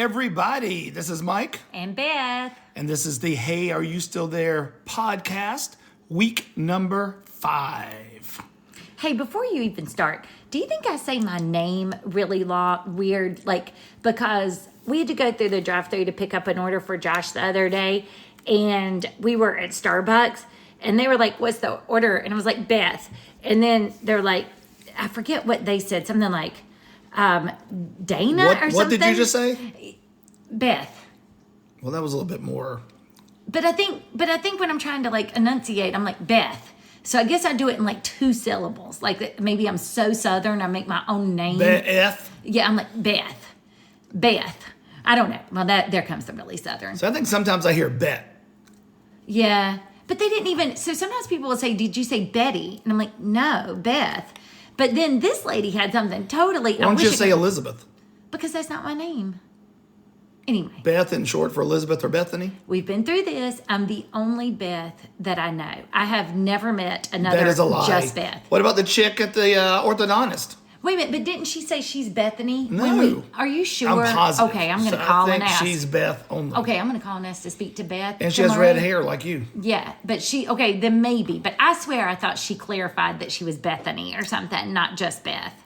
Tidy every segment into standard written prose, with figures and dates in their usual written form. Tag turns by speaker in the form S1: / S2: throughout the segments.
S1: everybody. This is Mike.
S2: And Beth.
S1: And this is the Hey, Are You Still There podcast, week number 5.
S2: Hey, before you even start, do you think I say my name really weird? Because we had to go through the drive-thru to pick up an order for Josh the other day, and we were at Starbucks, and they were like, what's the order? And I was like, Beth. And then they're like, I forget what they said, something like, Dana or something.
S1: What did you just say?
S2: Beth.
S1: Well, that was a little bit more.
S2: But I think when I'm trying to enunciate, I'm like Beth. So I guess I do it in 2 syllables. Like maybe I'm so Southern, I make my own name.
S1: Beth.
S2: Yeah, I'm like Beth. Beth. I don't know. Well, there comes the really Southern.
S1: So I think sometimes I hear Bet.
S2: Yeah, but they didn't even. So sometimes people will say, "Did you say Betty?" And I'm like, "No, Beth." But then this lady had something totally.
S1: Why don't you say Elizabeth?
S2: Because that's not my name. Anyway.
S1: Beth in short for Elizabeth or Bethany?
S2: We've been through this. I'm the only Beth that I know. I have never met another
S1: That is a lie.
S2: Just Beth.
S1: What about the chick at the orthodontist?
S2: Wait a minute, but didn't she say she's Bethany?
S1: No.
S2: Are you sure?
S1: I'm positive.
S2: Okay, I'm going to call and ask.
S1: I think she's Beth only.
S2: Okay, I'm going to call and ask to speak to Beth.
S1: And she has red hair like you.
S2: Yeah, but then maybe. But I swear I thought she clarified that she was Bethany or something, not just Beth.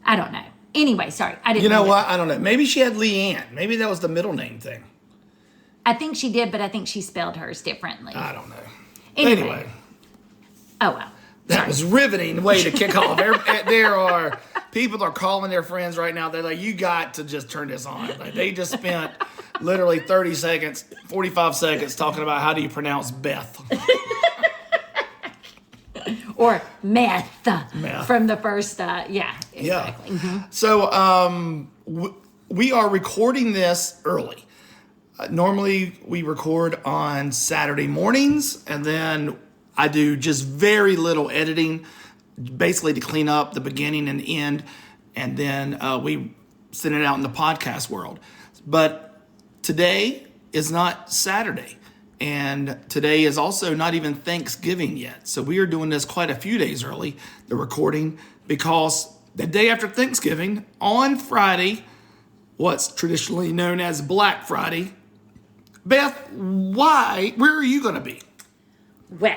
S2: I don't know. Anyway, sorry. I didn't.
S1: You know what? I don't know. Maybe she had Leanne. Maybe that was the middle name thing.
S2: I think she did, but I think she spelled hers differently.
S1: I don't know.
S2: Anyway. Oh, well.
S1: That was riveting way to kick off. There are people are calling their friends right now. They're like, you got to just turn this on. Like, they just spent literally 30 seconds, 45 seconds talking about how do you pronounce Beth.
S2: Or meth. From the first, yeah. Exactly.
S1: Yeah.
S2: Mm-hmm.
S1: So we are recording this early. Normally we record on Saturday mornings, and then I do just very little editing, basically to clean up the beginning and the end, and then we send it out in the podcast world. But today is not Saturday, and today is also not even Thanksgiving yet. So we are doing this quite a few days early, the recording, because the day after Thanksgiving, on Friday, what's traditionally known as Black Friday, Beth, where are you going to be?
S2: Well,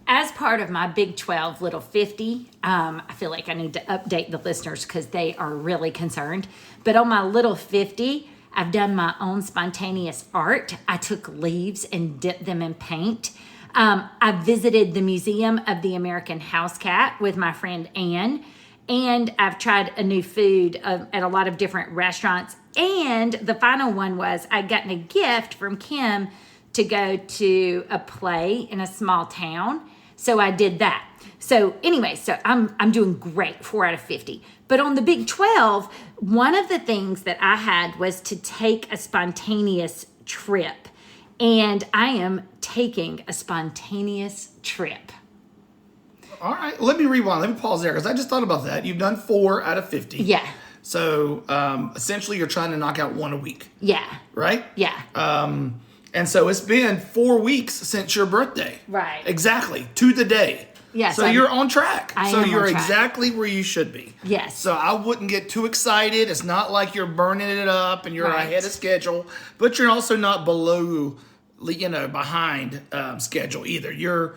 S2: as part of my Big 12 Little 50, I feel like I need to update the listeners because they are really concerned. But on my Little 50, I've done my own spontaneous art. I took leaves and dipped them in paint. I visited the Museum of the American House Cat with my friend Anne. And I've tried a new food at a lot of different restaurants. And the final one was I'd gotten a gift from Kim to go to a play in a small town. So I did that. So anyway, so I'm doing great, 4 out of 50. But on the Big 12, one of the things that I had was to take a spontaneous trip. And I am taking a spontaneous trip.
S1: All right, let me rewind. Let me pause there because I just thought about that. You've done 4 out of 50.
S2: Yeah.
S1: So essentially you're trying to knock out 1 a week.
S2: Yeah.
S1: Right?
S2: Yeah.
S1: And so it's been 4 weeks since your birthday.
S2: Right.
S1: Exactly. To the day.
S2: Yes.
S1: So you're on track.
S2: So
S1: you're
S2: on track.
S1: exactly where you should be.
S2: Yes.
S1: So I wouldn't get too excited. It's not like you're burning it up and you're ahead of schedule, but you're also not below, behind schedule either. You're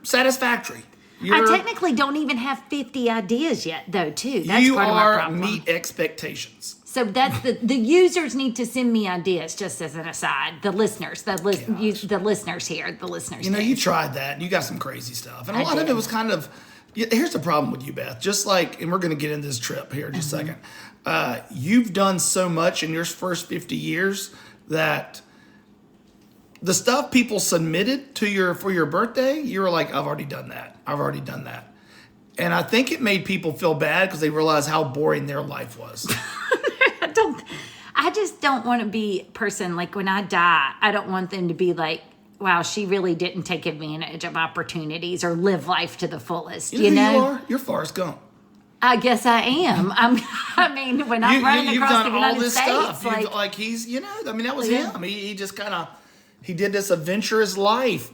S1: satisfactory.
S2: I technically don't even have 50 ideas yet, though, too. That's
S1: you
S2: part of my problem.
S1: meet expectations.
S2: So that's the users need to send me ideas, just as an aside. The listeners, the listeners here, the listeners.
S1: You tried that. You got some crazy stuff. And a lot of it was kind of, here's the problem with you, Beth. Just like, and we're going to get into this trip here in just a second. You've done so much in your first 50 years that the stuff people submitted for your birthday, you were like, I've already done that. And I think it made people feel bad because they realized how boring their life was.
S2: I just don't want to be a person, like when I die, I don't want them to be like, wow, she really didn't take advantage of opportunities or live life to the fullest, you know?
S1: You are? You're Forrest Gump.
S2: I guess I am. When I'm running across the United States.
S1: Stuff. That was him. He just kind of, he did this adventurous life,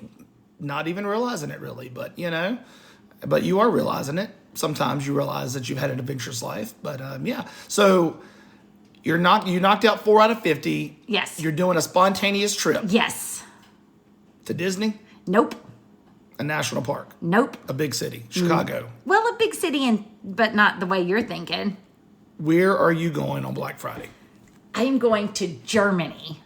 S1: not even realizing it really, but but you are realizing it. Sometimes you realize that you've had an adventurous life, but yeah. So you knocked out 4 out of 50.
S2: Yes.
S1: You're doing a spontaneous trip
S2: Yes.
S1: to Disney,
S2: Nope.
S1: a national park,
S2: Nope.
S1: a big city, Chicago.
S2: Well, a big city, but not the way you're thinking.
S1: Where are you going on Black Friday?
S2: I am going to Germany.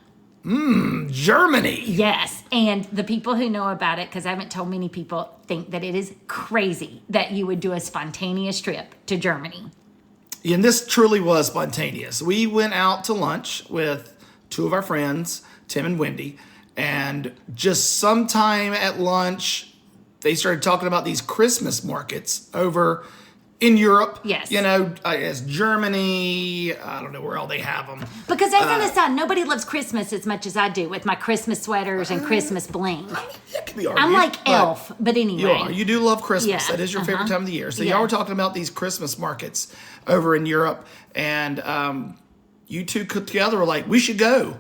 S1: Germany.
S2: Yes. And the people who know about it, because I haven't told many people, think that it is crazy that you would do a spontaneous trip to Germany.
S1: And this truly was spontaneous. We went out to lunch with 2 of our friends, Tim and Wendy, and just sometime at lunch, they started talking about these Christmas markets over in Europe.
S2: Yes.
S1: It's Germany. I don't know where all they have them.
S2: Because as an aside, nobody loves Christmas as much as I do with my Christmas sweaters and Christmas bling.
S1: That could be argued.
S2: I'm like Elf, but anyway.
S1: You are. You do love Christmas.
S2: Yeah,
S1: That is your favorite time of the year. So
S2: Yeah.
S1: y'all were talking about these Christmas markets over in Europe, and you two together were like, we should go.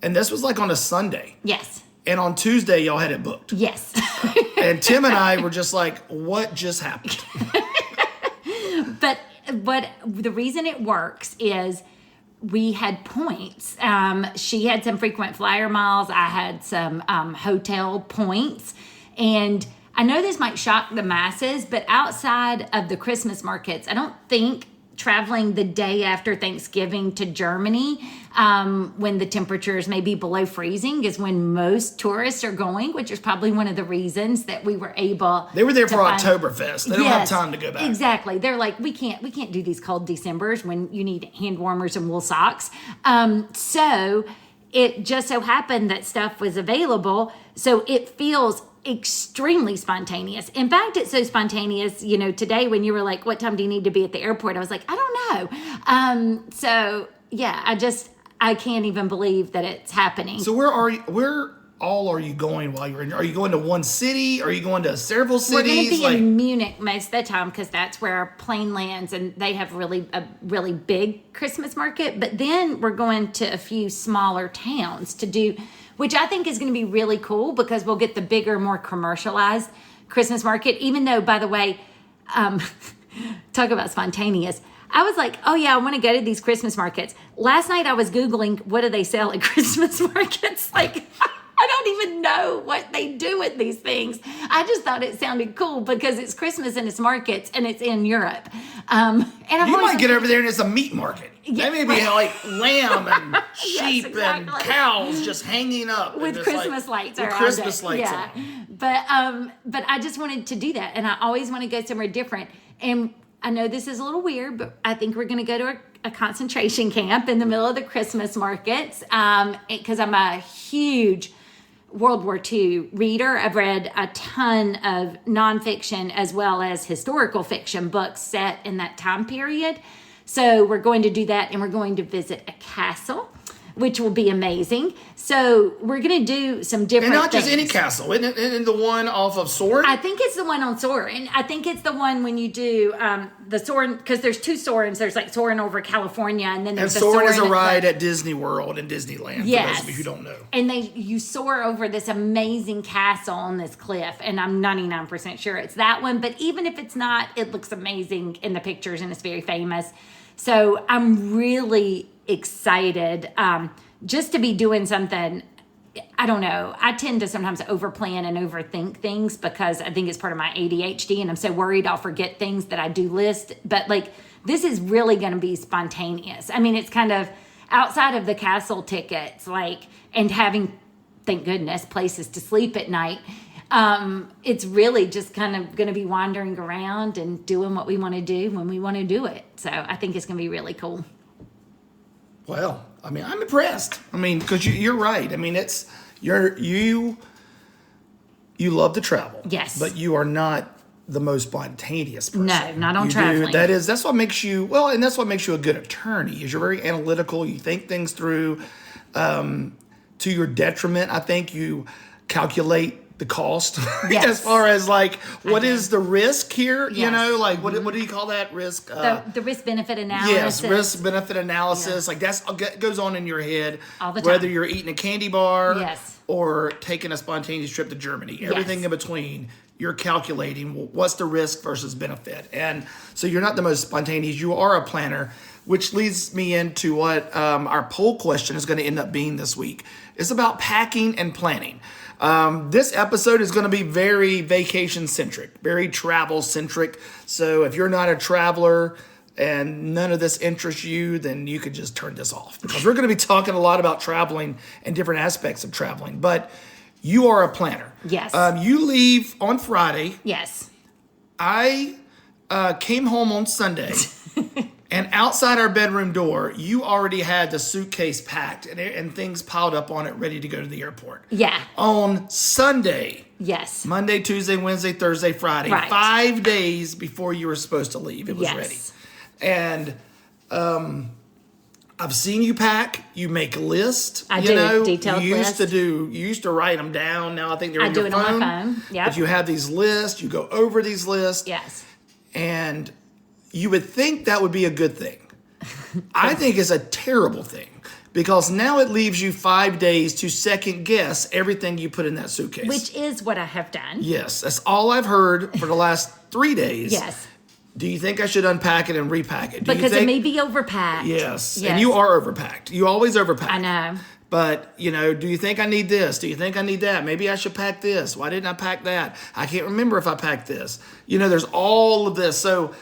S1: And this was like on a Sunday.
S2: Yes.
S1: And on Tuesday, y'all had it booked.
S2: Yes.
S1: And Tim and I were just like, what just happened?
S2: But the reason it works is we had points. She had some frequent flyer miles. I had some hotel points. And I know this might shock the masses, but outside of the Christmas markets, I don't think traveling the day after Thanksgiving to Germany, when the temperatures may be below freezing, is when most tourists are going, which is probably one of the reasons that we were able.
S1: They were there
S2: to
S1: for
S2: find-
S1: Oktoberfest. They don't have time to go back.
S2: Exactly. They're like, we can't do these cold Decembers when you need hand warmers and wool socks. So it just so happened that stuff was available. So it feels extremely spontaneous. In fact, it's so spontaneous, today when you were like, what time do you need to be at the airport? I was like, I don't know. So yeah, I can't even believe that it's happening.
S1: So where all are you going while you're in? Are you going to one city? Are you going to several cities?
S2: We're going to be in Munich most of the time because that's where our plane lands, and they have a really big Christmas market. But then we're going to a few smaller towns to do, which I think is going to be really cool because we'll get the bigger, more commercialized Christmas market. Even though, by the way, talk about spontaneous. I was like, oh yeah, I want to go to these Christmas markets. Last night I was Googling, what do they sell at Christmas markets? Like, I don't even know what they do with these things. I just thought it sounded cool because it's Christmas and it's markets and it's in Europe. And
S1: you might get over there and it's a meat market.
S2: Yeah,
S1: that may be like lamb and sheep
S2: Yes,
S1: and
S2: exactly.
S1: cows just hanging up
S2: with Christmas lights around
S1: Christmas
S2: it.
S1: lights
S2: Yeah.
S1: on.
S2: But I just wanted to do that, and I always want to go somewhere different. And I know this is a little weird, but I think we're going to go to a concentration camp in the middle of the Christmas markets because I'm a huge World War II reader. I've read a ton of nonfiction as well as historical fiction books set in that time period. So we're going to do that, and we're going to visit a castle, which will be amazing. So we're going to do some different
S1: And not just
S2: things.
S1: any castle. Isn't it the one off of Soren?
S2: I think it's the one on Soren. I think it's the one when you do the Soren, because there's 2 Sorens. There's like Soren over California, and then
S1: And
S2: there's the
S1: Soren is a
S2: at
S1: ride
S2: the-
S1: at Disney World and Disneyland,
S2: Yes.
S1: for those of you who don't know.
S2: And you soar over this amazing castle on this cliff, and I'm 99% sure it's that one. But even if it's not, it looks amazing in the pictures, and it's very famous. So I'm really excited just to be doing something. I don't know. I tend to sometimes overplan and overthink things because I think it's part of my ADHD, and I'm so worried I'll forget things that I do list. But like, this is really going to be spontaneous. I mean, it's kind of outside of the castle tickets, and having, thank goodness, places to sleep at night. It's really just kind of going to be wandering around and doing what we want to do when we want to do it. So I think it's going to be really cool.
S1: Well, I mean, I'm impressed. I mean, because you're right. I mean, you love to travel.
S2: Yes.
S1: But you are not the most spontaneous person.
S2: No, not on
S1: You
S2: traveling.
S1: That's what makes you, well, and that's what makes you a good attorney, is you're very analytical. You think things through to your detriment. I think you calculate the cost
S2: Yes.
S1: as far as what is the risk here?
S2: Yes.
S1: You know, what do you call that risk?
S2: The risk-benefit analysis.
S1: Yes, risk benefit analysis. That goes on in your head
S2: All the
S1: whether
S2: time.
S1: you're eating a candy bar
S2: Yes.
S1: or taking a spontaneous trip to Germany. Everything in between, you're calculating what's the risk versus benefit. And so you're not the most spontaneous. You are a planner. which leads me into what our poll question is going to end up being this week. It's about packing and planning. This episode is going to be very vacation-centric, very travel-centric. So if you're not a traveler and none of this interests you, then you could just turn this off. Because we're going to be talking a lot about traveling and different aspects of traveling. But you are a planner.
S2: Yes.
S1: You leave on Friday.
S2: Yes.
S1: I came home on Sunday. And outside our bedroom door, you already had the suitcase packed and things piled up on it, ready to go to the airport.
S2: Yeah.
S1: On Sunday.
S2: Yes.
S1: Monday, Tuesday, Wednesday, Thursday, Friday.
S2: Right.
S1: 5 days before you were supposed to leave, it was ready. And I've seen you pack. You make a list.
S2: I do. Detailed
S1: you
S2: list.
S1: You used to write them down. Now I think they're in your phone.
S2: I do it on my phone. Yeah.
S1: But you have these lists. You go over these lists.
S2: Yes.
S1: And you would think that would be a good thing. I think it's a terrible thing because now it leaves you 5 days to second guess everything you put in that suitcase.
S2: Which is what I have done.
S1: Yes, that's all I've heard for the last 3 days.
S2: Yes.
S1: Do you think I should unpack it and repack it?
S2: Because it may be overpacked.
S1: Yes. And you are overpacked. You always overpack.
S2: I know.
S1: But, do you think I need this? Do you think I need that? Maybe I should pack this. Why didn't I pack that? I can't remember if I packed this. There's all of this. So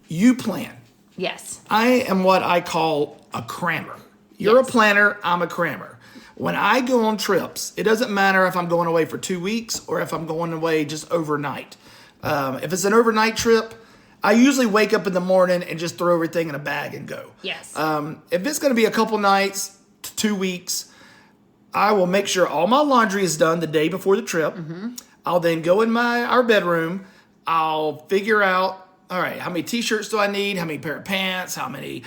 S1: you plan.
S2: Yes.
S1: I am what I call a crammer. You're a planner. I'm a crammer. When I go on trips, it doesn't matter if I'm going away for 2 weeks or if I'm going away just overnight. If it's an overnight trip, I usually wake up in the morning and just throw everything in a bag and go.
S2: Yes.
S1: If it's going to be a couple nights to 2 weeks, I will make sure all my laundry is done the day before the trip. Mm-hmm. I'll then go in our bedroom. I'll figure out, all right, how many T-shirts do I need? How many pair of pants? How many,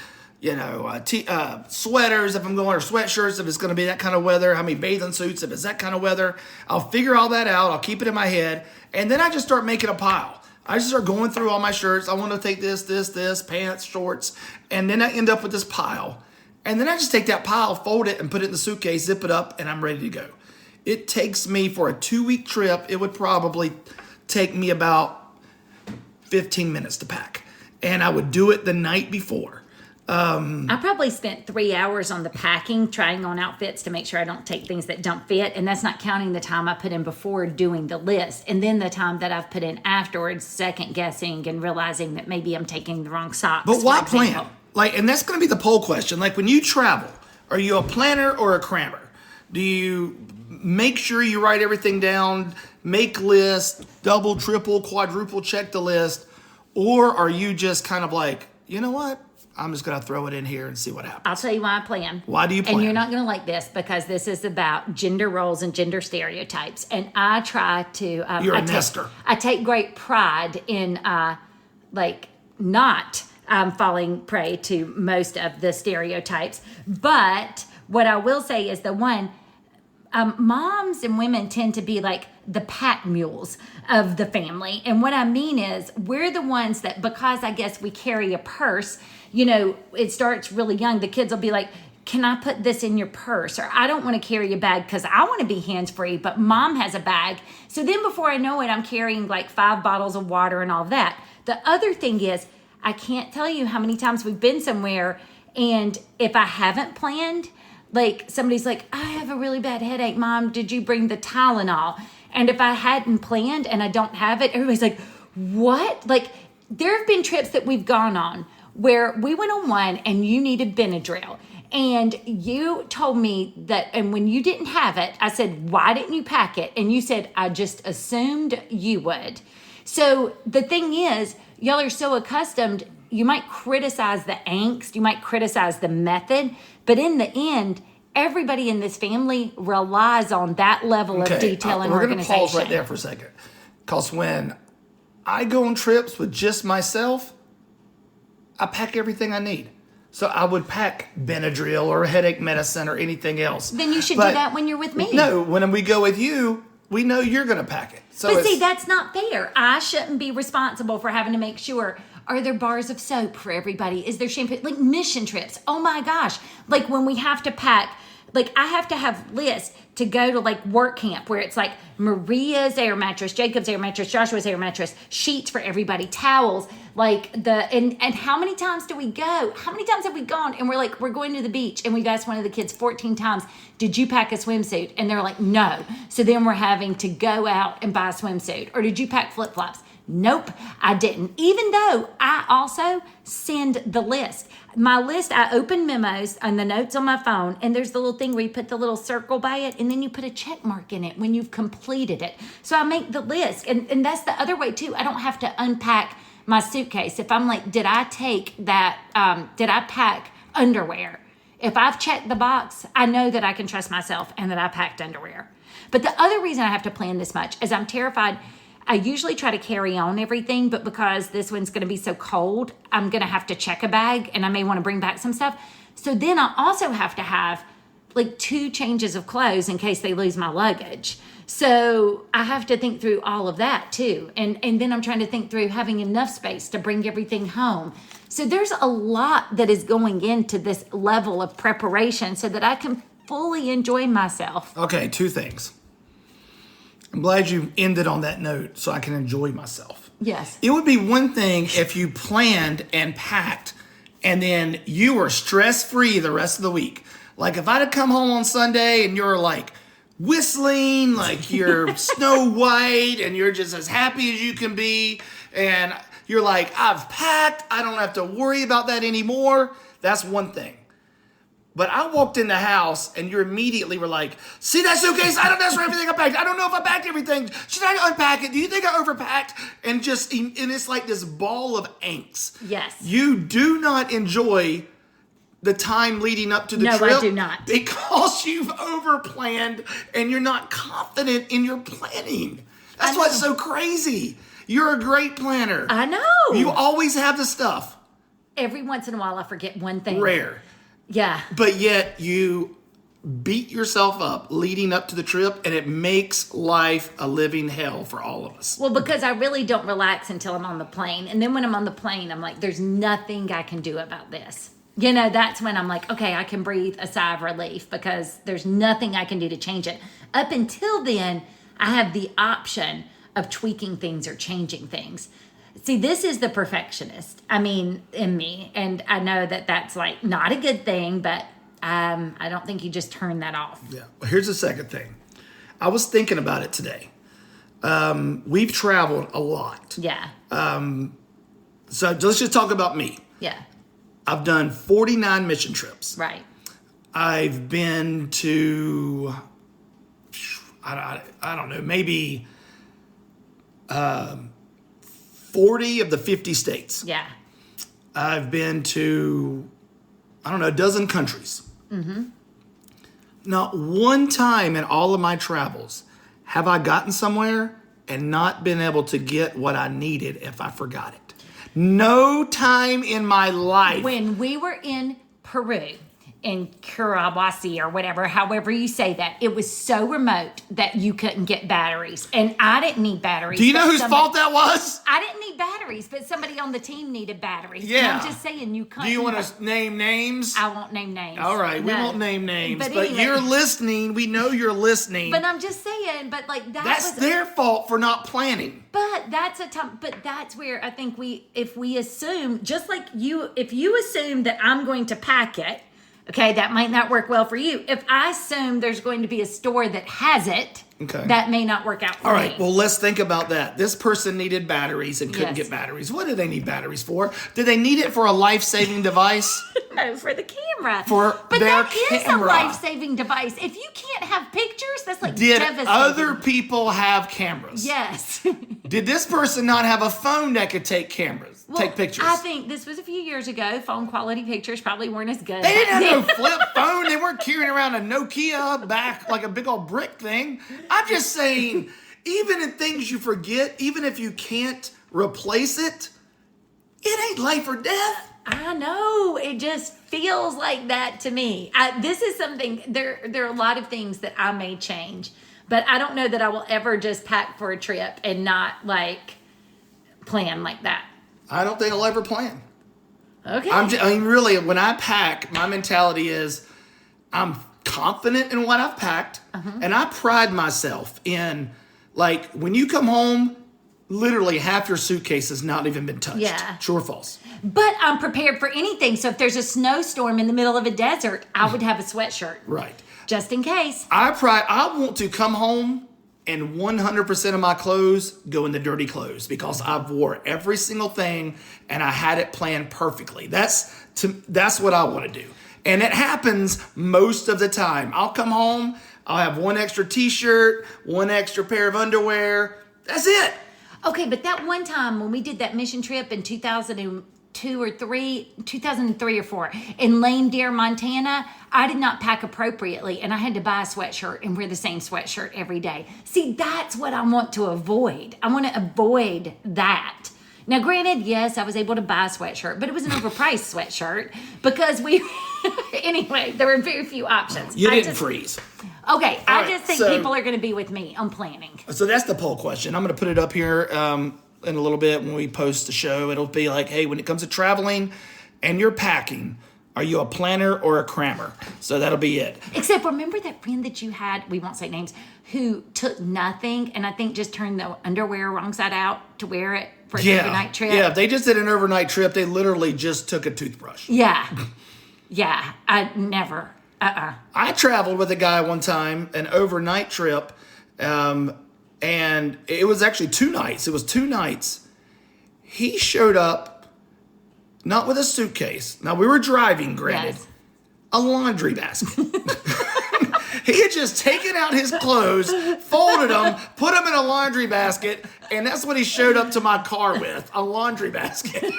S1: sweaters if I'm going, or sweatshirts if it's going to be that kind of weather? How many bathing suits if it's that kind of weather? I'll figure all that out. I'll keep it in my head. And then I just start making a pile. I just start going through all my shirts. I want to take this, pants, shorts. And then I end up with this pile. And then I just take that pile, fold it, and put it in the suitcase, zip it up, and I'm ready to go. It takes me, for a 2-week trip, it would probably take me about 15 minutes to pack. And I would do it the night before.
S2: I probably spent 3 hours on the packing, trying on outfits to make sure I don't take things that don't fit. And that's not counting the time I put in before doing the list. And then the time that I've put in afterwards, second guessing and realizing that maybe I'm taking the wrong socks.
S1: But why plan? And that's going to be the poll question. When you travel, are you a planner or a crammer? Do you make sure you write everything down, make lists, double, triple, quadruple check the list? Or are you just kind of like, you know what? I'm just going to throw it in here and see what happens.
S2: I'll tell you why I plan.
S1: Why do you plan?
S2: And you're not going to like this because this is about gender roles and gender stereotypes. And I try to...
S1: you're a nester.
S2: I take great pride in not falling prey to most of the stereotypes. But what I will say is moms and women tend to be like the pack mules of the family. And what I mean is we're the ones that, because I guess we carry a purse, it starts really young. The kids will be like, can I put this in your purse? Or I don't want to carry a bag because I want to be hands-free, but mom has a bag. So then before I know it, I'm carrying 5 bottles of water and all of that. The other thing is, I can't tell you how many times we've been somewhere, and if I haven't planned, somebody's like, I have a really bad headache, Mom. Did you bring the Tylenol? And if I hadn't planned and I don't have it, everybody's like, what? There have been trips that we've gone on where we went on one and you needed Benadryl. And you told me that, and when you didn't have it, I said, why didn't you pack it? And you said, I just assumed you would. So the thing is, y'all are so accustomed, you might criticize the angst, you might criticize the method, but in the end, everybody in this family relies on that level of detail and organization.
S1: We're going to pause right there for a second. Because when I go on trips with just myself, I pack everything I need. So I would pack Benadryl or headache medicine or anything else.
S2: Then you should do that when you're with me.
S1: No, when we go with you, we know you're going to pack it.
S2: But see, that's not fair. I shouldn't be responsible for having to make sure, are there bars of soap for everybody? Is there shampoo? Mission trips. Oh my gosh. When we have to pack Like, I have to have lists to go to like work camp where it's like Maria's air mattress, Jacob's air mattress, Joshua's air mattress, sheets for everybody, towels, like and how many times do we go? How many times have we gone and we're like, we're going to the beach, and we've asked one of the kids 14 times, did you pack a swimsuit? And they're like, no. So then we're having to go out and buy a swimsuit. Or did you pack flip-flops? Nope, I didn't. Even though I also send the list. My list, I open memos and the notes on my phone, and there's the little thing where you put the little circle by it, and then you put a check mark in it when you've completed it. So I make the list, and that's the other way too. I don't have to unpack my suitcase. If I'm like, did I take that, did I pack underwear? If I've checked the box, I know that I can trust myself and that I packed underwear. But the other reason I have to plan this much is I'm terrified. I usually try to carry on everything, but because this one's going to be so cold, I'm going to have to check a bag, and I may want to bring back some stuff. So then I also have to have like 2 changes of clothes in case they lose my luggage. So I have to think through all of that too. And then I'm trying to think through having enough space to bring everything home. So there's a lot that is going into this level of preparation so that I can fully enjoy myself.
S1: Okay, 2 things. I'm glad you ended on that note so I can enjoy myself.
S2: Yes.
S1: It would be one thing if you planned and packed and then you were stress-free the rest of the week. Like if I'd have come home on Sunday and you're like whistling, like you're Snow White and you're just as happy as you can be, and you're like, I've packed, I don't have to worry about that anymore. That's one thing. But I walked in the house and you immediately were like, see that suitcase? That's everything I packed. I don't know if I packed everything. Should I unpack it? Do you think I overpacked? And it's like this ball of angst.
S2: Yes.
S1: You do not enjoy the time leading up to the trip.
S2: No, I do not.
S1: Because you've overplanned and you're not confident in your planning. That's what's so crazy. You're a great planner.
S2: I know.
S1: You always have the stuff.
S2: Every once in a while I forget one thing.
S1: Rare.
S2: Yeah.
S1: But yet you beat yourself up leading up to the trip, and it makes life a living hell for all of us.
S2: Well, because I really don't relax until I'm on the plane. And then when I'm on the plane, I'm like, there's nothing I can do about this. You know, that's when I'm like, okay, I can breathe a sigh of relief because there's nothing I can do to change it. Up until then, I have the option of tweaking things or changing things. See, this is the perfectionist, in me. And I know that that's like not a good thing, but I don't think you just turn that off.
S1: Yeah. Well, here's the second thing. I was thinking about it today. We've traveled a lot.
S2: Yeah.
S1: So let's just talk about me.
S2: Yeah.
S1: I've done 49 mission trips.
S2: Right.
S1: I've been to, I don't know, maybe 40 of the 50 states.
S2: Yeah.
S1: I've been to, a dozen countries. Mm-hmm. Not one time in all of my travels have I gotten somewhere and not been able to get what I needed if I forgot it. No time in my life.
S2: When we were in Peru, in Curawasi or whatever, however you say that, it was so remote that you couldn't get batteries. And I didn't need batteries.
S1: Do you know whose fault that was?
S2: I didn't need batteries, but somebody on the team needed batteries.
S1: Yeah.
S2: And I'm just saying you couldn't.
S1: Do you want to name names?
S2: I won't name names.
S1: All right, we
S2: No.
S1: won't name names. But
S2: anyway.
S1: you're listening. We know you're listening.
S2: But I'm just saying, but like
S1: That's their fault for not planning.
S2: But that's a time. But that's where I think if we assume, just like you, if you assume that I'm going to pack it, okay, that might not work well for you. If I assume there's going to be a store that has it,
S1: okay,
S2: that may not work out for me.
S1: All right, well, let's think about that. This person needed batteries and couldn't
S2: Yes.
S1: get batteries. What do they need batteries for? Do they need it for a life-saving device?
S2: No, for the camera.
S1: For
S2: but
S1: their
S2: that is a
S1: camera.
S2: life-saving device. If you can't have pictures, that's like
S1: Did
S2: devastating.
S1: other people have cameras?
S2: Yes.
S1: Did this person not have a phone that could take take pictures?
S2: I think this was a few years ago. Phone quality pictures probably weren't as good.
S1: They didn't have no flip phone. They weren't carrying around a Nokia back like a big old brick thing. I'm just saying, even in things you forget, even if you can't replace it, it ain't life or death.
S2: I know. It just feels like that to me. This is something, there are a lot of things that I may change, but I don't know that I will ever just pack for a trip and not like plan like that.
S1: I don't think I'll ever plan.
S2: Okay.
S1: Really, when I pack, my mentality is I'm confident in what I've packed, and I pride myself in, like, when you come home, literally half your suitcase has not even been touched.
S2: Yeah.
S1: True or false?
S2: But I'm prepared for anything. So if there's a snowstorm in the middle of a desert, I would have a sweatshirt.
S1: Right.
S2: Just in case.
S1: I want to come home and 100% of my clothes go in the dirty clothes because I've wore every single thing and I had it planned perfectly. That's what I want to do. And it happens most of the time. I'll come home, I'll have one extra t-shirt, one extra pair of underwear. That's it.
S2: Okay, but that one time when we did that mission trip in 2003 or 4 in Lame Deer, Montana, I did not pack appropriately and I had to buy a sweatshirt and wear the same sweatshirt every day. See, that's what I want to avoid. I want to avoid that. Now, granted, yes, I was able to buy a sweatshirt, but it was an overpriced sweatshirt because anyway, there were very few options.
S1: You didn't freeze.
S2: Okay,
S1: All
S2: I
S1: right,
S2: just think
S1: so-
S2: people are going to be with me on planning.
S1: So that's the poll question. I'm going to put it up here in a little bit when we post the show. It'll be like, hey, when it comes to traveling and you're packing, are you a planner or a crammer? So that'll be it.
S2: Except remember that friend that you had, we won't say names, who took nothing and I think just turned the underwear wrong side out to wear it for an overnight trip?
S1: Yeah, they just did an overnight trip. They literally just took a toothbrush.
S2: Yeah. Yeah, I never.
S1: I traveled with a guy one time, an overnight trip, and it was actually 2 nights. It was 2 nights. He showed up, not with a suitcase. Now, we were driving, granted.
S2: Yes.
S1: A laundry basket. He had just taken out his clothes, folded them, put them in a laundry basket, and that's what he showed up to my car with, a laundry basket.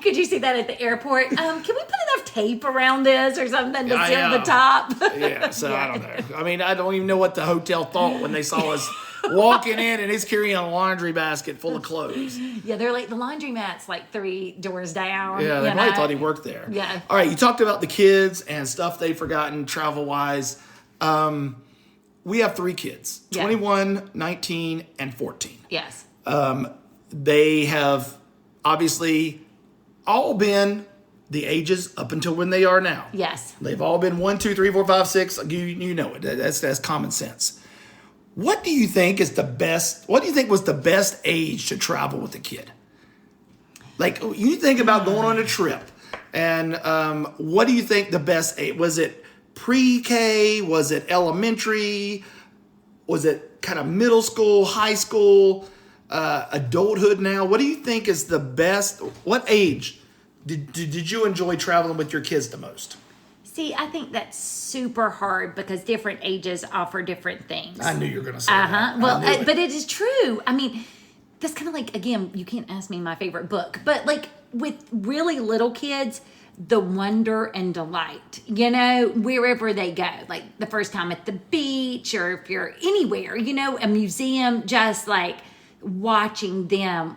S2: Could you see that at the airport? Can we put enough tape around this or something to seal the top?
S1: Yeah, so I don't know. I mean, I don't even know what the hotel thought when they saw us walking in and he's carrying a laundry basket full of clothes.
S2: Yeah, they're like, the laundromat's like 3 doors down.
S1: Yeah, they probably thought he worked there.
S2: Yeah.
S1: All right, you talked about the kids and stuff they've forgotten travel-wise. We have 3 kids, 21, 19, and 14.
S2: Yes.
S1: They have obviously all been the ages up until when they are now.
S2: Yes.
S1: They've all been 1, 2, 3, 4, 5, 6. You know it. That's common sense. What do you think is the best? What do you think was the best age to travel with a kid? Like, you think about going on a trip, and what do you think the best age was? It pre-K? Was it elementary? Was it kind of middle school, high school, adulthood now? What do you think is the best? What age did you enjoy traveling with your kids the most?
S2: See, I think that's super hard because different ages offer different things.
S1: I knew you were going to say that.
S2: Well, but it is true. I mean, that's kind of like, again, you can't ask me my favorite book, but like with really little kids, the wonder and delight, wherever they go, like the first time at the beach or if you're anywhere, a museum, just like watching them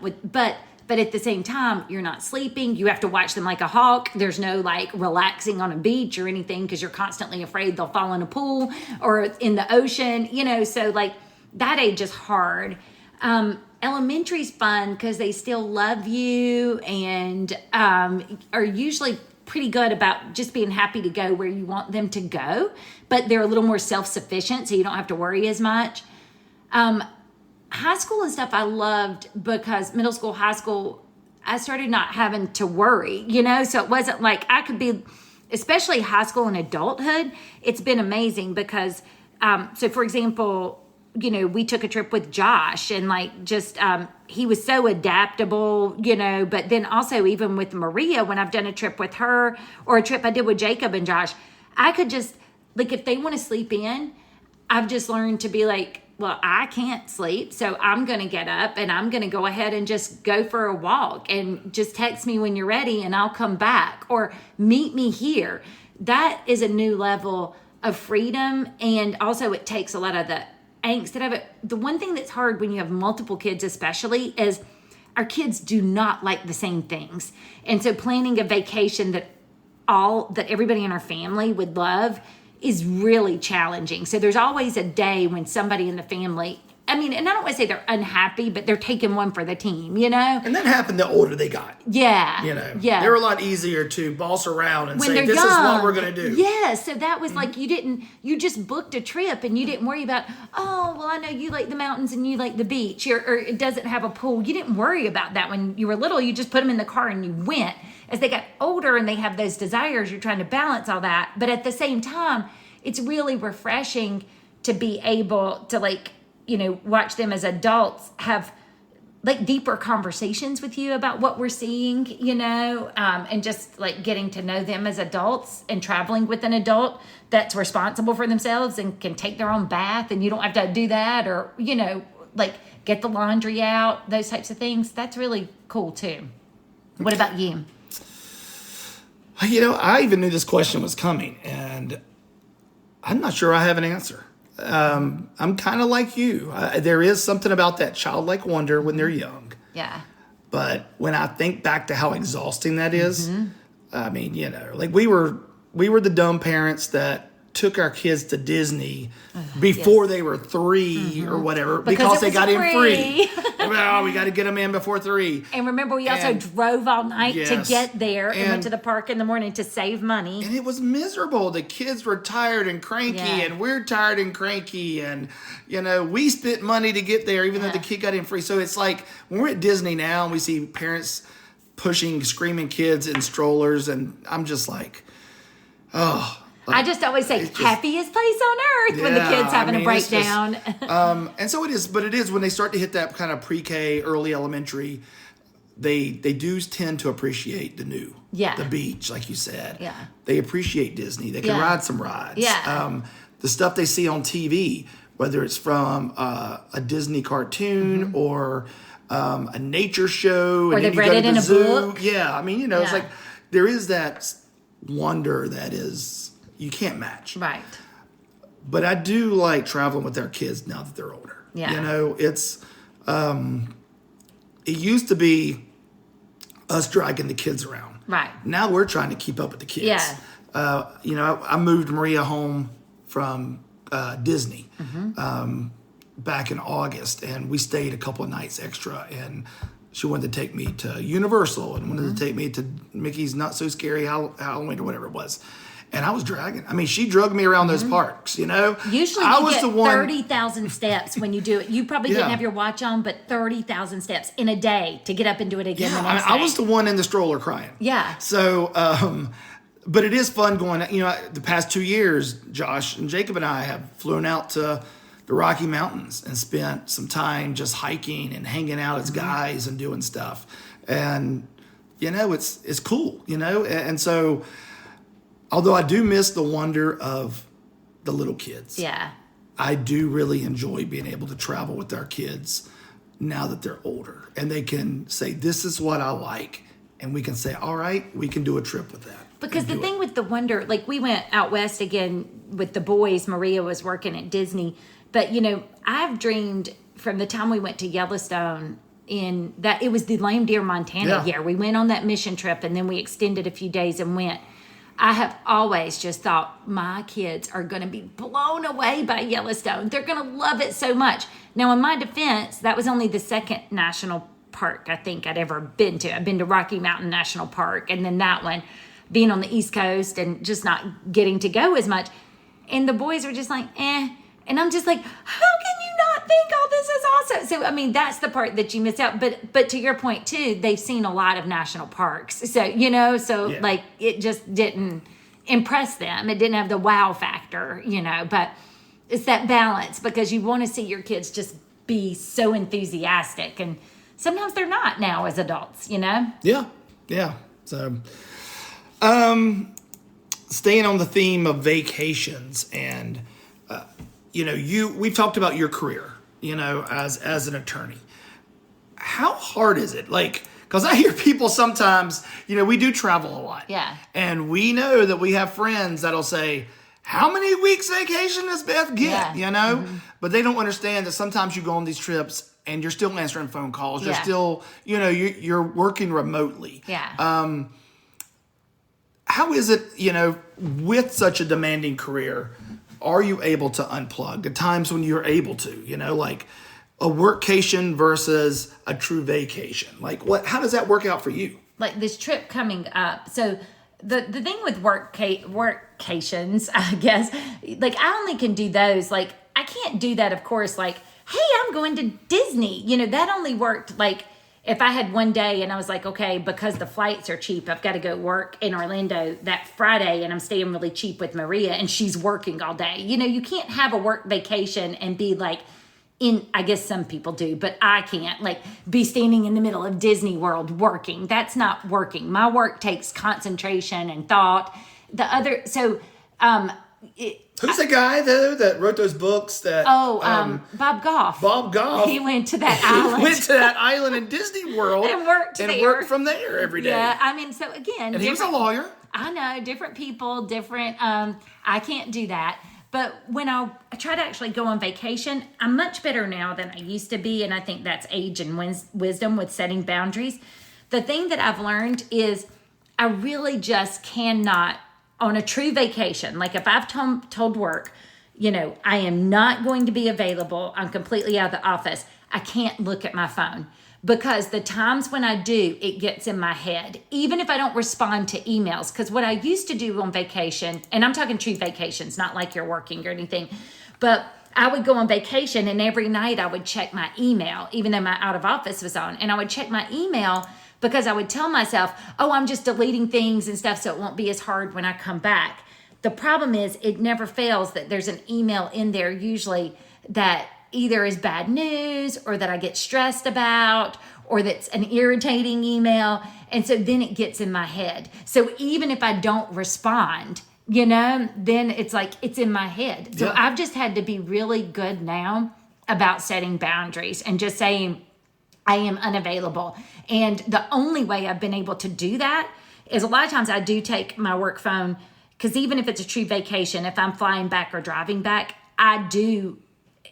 S2: but at the same time, you're not sleeping. You have to watch them like a hawk. There's no like relaxing on a beach or anything because you're constantly afraid they'll fall in a pool or in the ocean, so like that age is hard. Elementary's fun because they still love you and are usually pretty good about just being happy to go where you want them to go, but they're a little more self-sufficient, so you don't have to worry as much. High school and stuff I loved because middle school, high school, I started not having to worry, so it wasn't like I could be, especially high school and adulthood, it's been amazing because, so for example, we took a trip with Josh and like just, he was so adaptable, but then also even with Maria, when I've done a trip with her or a trip I did with Jacob and Josh, I could just, like if they want to sleep in, I've just learned to be like, well, I can't sleep, so I'm going to get up and I'm going to go ahead and just go for a walk and just text me when you're ready and I'll come back or meet me here. That is a new level of freedom, and also it takes a lot of the angst out of it. The one thing that's hard when you have multiple kids especially is our kids do not like the same things. And so planning a vacation that everybody in our family would love is really challenging. So there's always a day when somebody in the family, I mean, and I don't want to say they're unhappy, but they're taking one for the team, you know?
S1: And that happened the older they got.
S2: Yeah.
S1: You know,
S2: yeah.
S1: they were a lot easier to boss around and
S2: When
S1: say,
S2: they're
S1: this
S2: young,
S1: is what we're going to do.
S2: Yeah, so that was like you just booked a trip and you didn't worry about, oh, well, I know you like the mountains and you like the beach, or it doesn't have a pool. You didn't worry about that when you were little. You just put them in the car and you went. As they got older and they have those desires, you're trying to balance all that. But at the same time, it's really refreshing to be able to, like, you know, watch them as adults have like deeper conversations with you about what we're seeing, you know, and just like getting to know them as adults and traveling with an adult that's responsible for themselves and can take their own bath, and you don't have to do that, or, you know, like get the laundry out, those types of things. That's really cool too. What about you?
S1: You know, I even knew this question was coming, and I'm not sure I have an answer. I'm kind of like you. There is something about that childlike wonder when they're young.
S2: Yeah.
S1: But when I think back to how exhausting that is, I mean, you know, like we were the dumb parents that took our kids to Disney before they were 3 or whatever because they got in free. Well, we got to get them in before 3.
S2: And remember, we also drove all night to get there and went to the park in the morning to save money.
S1: And it was miserable. The kids were tired and cranky, and we're tired and cranky. And, you know, we spent money to get there even though the kid got in free. So it's like when we're at Disney now and we see parents pushing, screaming kids in strollers, and I'm just like, oh.
S2: I just always say happiest place on earth when the kid's having a breakdown.
S1: And so it is, but it is when they start to hit that kind of pre-K, early elementary, they do tend to appreciate the new.
S2: Yeah.
S1: The beach, like you said.
S2: Yeah.
S1: They appreciate Disney. They can ride some rides.
S2: Yeah.
S1: The stuff they see on TV, whether it's from a Disney cartoon or a nature show.
S2: Or they've read it in a book.
S1: Yeah. I mean, you know, it's like there is that wonder that is... you can't match.
S2: Right.
S1: But I do like traveling with our kids now that they're older.
S2: Yeah.
S1: You know, it's, it used to be us dragging the kids around.
S2: Right.
S1: Now we're trying to keep up with the kids.
S2: Yeah.
S1: You know, I moved Maria home from Disney back in August, and we stayed a couple of nights extra, and she wanted to take me to Universal and wanted to take me to Mickey's Not So Scary Halloween or whatever it was. And I was dragging. I mean, she drugged me around those parks, you know?
S2: Usually you get 30,000 steps when you do it. You probably didn't have your watch on, but 30,000 steps in a day to get up and do it again the next day.
S1: I was the one in the stroller crying.
S2: Yeah.
S1: So, but it is fun going, you know, the past 2 years, Josh and Jacob and I have flown out to the Rocky Mountains and spent some time just hiking and hanging out as guys and doing stuff. And, you know, it's cool, you know? And so... although I do miss the wonder of the little kids.
S2: Yeah.
S1: I do really enjoy being able to travel with our kids now that they're older. And they can say, this is what I like. And we can say, all right, we can do a trip with that.
S2: Because the thing with the wonder, like we went out west again with the boys. Maria was working at Disney. But, you know, I've dreamed from the time we went to Yellowstone in that it was the Lame Deer, Montana year. We went on that mission trip and then we extended a few days and went. I have always just thought my kids are going to be blown away by Yellowstone. They're going to love it so much. Now, in my defense, that was only the second national park I think I'd ever been to. I've been to Rocky Mountain National Park, and then that one, being on the East Coast and just not getting to go as much. And the boys were just like, eh. And I'm just like, how can you not think all this is awesome? So, I mean, that's the part that you miss out. But to your point, too, they've seen a lot of national parks. So, you know, like, it just didn't impress them. It didn't have the wow factor, you know. But it's that balance because you want to see your kids just be so enthusiastic. And sometimes they're not now as adults, you know?
S1: Yeah, yeah. So, staying on the theme of vacations and... you know, we've talked about your career, you know, as an attorney. How hard is it? Like, because I hear people sometimes, you know, we do travel a lot.
S2: Yeah.
S1: And we know that we have friends that'll say, how many weeks vacation does Beth get? You know? But they don't understand that sometimes you go on these trips and you're still answering phone calls. You're still, you know, you're working remotely.
S2: Yeah.
S1: How is it, you know, with such a demanding career, are you able to unplug? The times when you're able to, you know, like a workcation versus a true vacation? Like how does that work out for you?
S2: Like this trip coming up. So the thing with workcations, I guess, like I only can do those. Like I can't do that, of course, like, hey, I'm going to Disney. That only worked like if I had one day and I was like, okay, because the flights are cheap, I've got to go work in Orlando that Friday and I'm staying really cheap with Maria and she's working all day. You can't have a work vacation and be like, I guess some people do, but I can't like be standing in the middle of Disney World working. That's not working. My work takes concentration and thought.
S1: Who's the guy though that wrote those books that?
S2: Bob Goff.
S1: Bob Goff.
S2: He went to that island.
S1: He went to that island in Disney World
S2: and worked
S1: from there every day.
S2: Yeah, I mean, so again,
S1: and he was a lawyer.
S2: I know, different people, different. I can't do that. But when I try to actually go on vacation, I'm much better now than I used to be, and I think that's age and wisdom with setting boundaries. The thing that I've learned is I really just cannot. On a true vacation, like if I've told work, I am not going to be available, I'm completely out of the office, I can't look at my phone because the times when I do, it gets in my head, even if I don't respond to emails. Because what I used to do on vacation, and I'm talking true vacations, not like you're working or anything, but I would go on vacation and every night I would check my email, even though my out of office was on, and I would check my email because I would tell myself, oh, I'm just deleting things and stuff so it won't be as hard when I come back. The problem is it never fails that there's an email in there usually that either is bad news or that I get stressed about or that's an irritating email. And so then it gets in my head. So even if I don't respond, then it's like it's in my head. So I've just had to be really good now about setting boundaries and just saying, I am unavailable. And the only way I've been able to do that is a lot of times I do take my work phone because even if it's a true vacation, if I'm flying back or driving back, I do,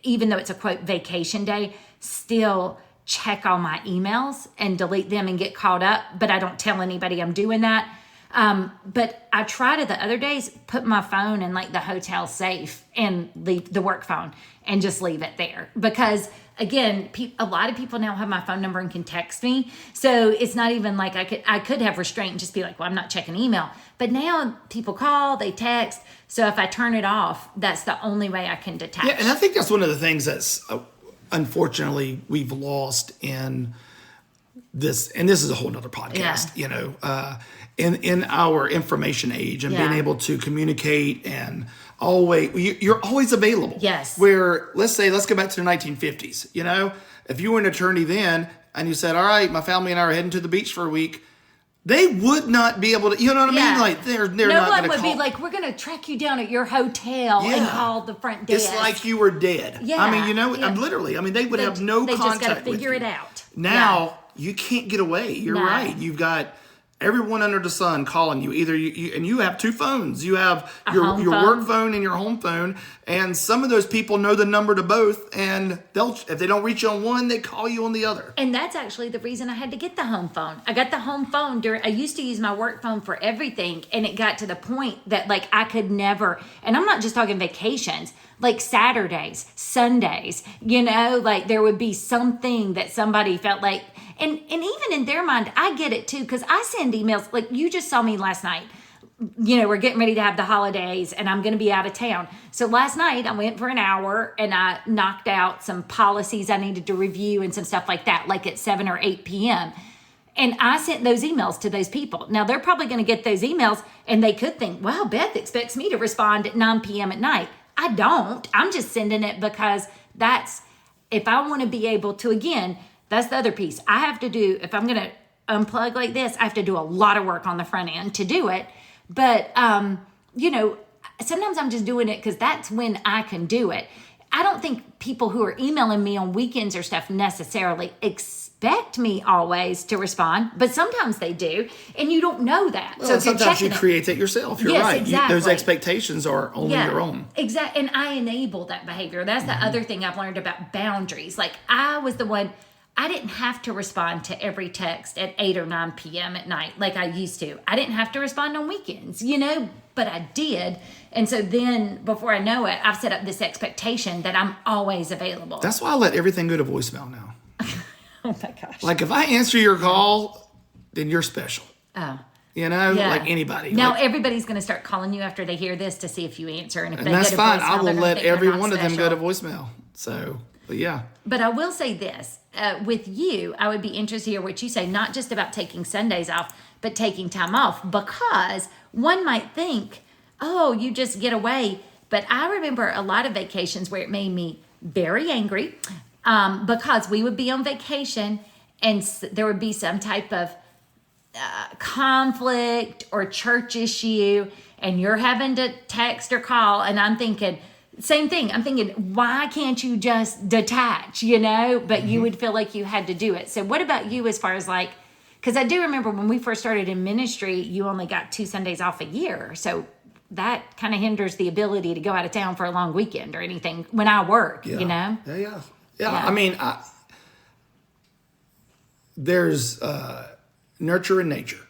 S2: even though it's a quote vacation day, still check all my emails and delete them and get caught up. But I don't tell anybody I'm doing that. But I try to the other days put my phone in like the hotel safe and leave the work phone and just leave it there because again, a lot of people now have my phone number and can text me. So it's not even like I could have restraint and just be like, well, I'm not checking email. But now people call, they text. So if I turn it off, that's the only way I can detach.
S1: Yeah, and I think that's one of the things that's unfortunately we've lost in this, and this is a whole nother podcast, in our information age and being able to communicate and you're always available.
S2: Yes.
S1: Where, let's go back to the 1950s. If you were an attorney then and you said, all right, my family and I are heading to the beach for a week, they would not be able to, you know what I mean? Like they're not going to call.
S2: No one would be like, we're going to track you down at your hotel and call the front desk.
S1: It's like you were dead.
S2: Yeah.
S1: I mean, I'm literally, they would have no contact with you.
S2: They just got to figure it out.
S1: Now, you can't get away. You're right. You've got everyone under the sun calling you. Either and you have two phones. You have your work phone and your home phone. And some of those people know the number to both. And if they don't reach you on one, they call you on the other.
S2: And that's actually the reason I had to get the home phone. I got the home phone I used to use my work phone for everything. And it got to the point that like I could never, and I'm not just talking vacations, like Saturdays, Sundays, like there would be something that somebody felt like, and even in their mind, I get it too, because I send emails, like you just saw me last night, we're getting ready to have the holidays and I'm going to be out of town. So last night I went for an hour and I knocked out some policies I needed to review and some stuff like that, like at 7 or 8 p.m. And I sent those emails to those people. Now they're probably going to get those emails and they could think, wow, Beth expects me to respond at 9 p.m. at night. I don't. I'm just sending it because if I want to be able to, again, that's the other piece. I have to do, if I'm going to unplug like this, I have to do a lot of work on the front end to do it. But, sometimes I'm just doing it because that's when I can do it. I don't think people who are emailing me on weekends or stuff necessarily expect me always to respond, but sometimes they do, and you don't know that.
S1: Well, so sometimes you create that yourself. You're right.
S2: Exactly.
S1: Those expectations are only your own.
S2: Exactly. And I enable that behavior. That's the other thing I've learned about boundaries. Like I was the one, I didn't have to respond to every text at 8 or 9 p.m. at night like I used to. I didn't have to respond on weekends, but I did. And so then before I know it, I've set up this expectation that I'm always available.
S1: That's why I let everything go to voicemail now.
S2: Oh my gosh.
S1: Like if I answer your call, then you're special.
S2: Oh.
S1: You know, like anybody.
S2: Now
S1: like,
S2: everybody's going to start calling you after they hear this to see if you answer. And if they
S1: that's
S2: go to
S1: fine.
S2: voicemail,
S1: I will
S2: they're gonna
S1: let
S2: think you're
S1: every
S2: not
S1: one of them go to
S2: special.
S1: voicemail. So, but yeah.
S2: But I will say this, with you, I would be interested to hear what you say, not just about taking Sundays off, but taking time off, because one might think, oh, you just get away. But I remember a lot of vacations where it made me very angry because we would be on vacation and there would be some type of conflict or church issue, and you're having to text or call, and I'm thinking, same thing. I'm thinking, why can't you just detach, you know? But you would feel like you had to do it. So what about you as far as like, because I do remember when we first started in ministry, you only got 2 Sundays off a year. So that kind of hinders the ability to go out of town for a long weekend or anything when I work, you know?
S1: Yeah. I mean, there's nurture and nature.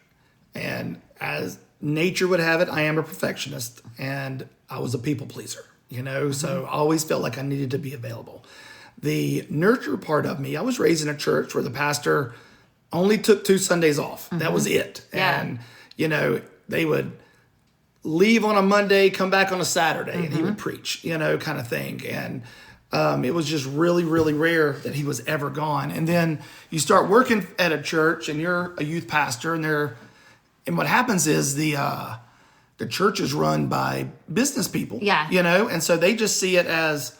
S1: And as nature would have it, I am a perfectionist and I was a people pleaser, you know? So I always felt like I needed to be available. The nurture part of me, I was raised in a church where the pastor only took 2 Sundays off. That was it.
S2: Yeah.
S1: And, you know, they would leave on a Monday, come back on a Saturday, and he would preach, you know, kind of thing. And it was just really, really rare that he was ever gone. And then you start working at a church and you're a youth pastor, and what happens is the church is run by business people, you know, and so they just see it as,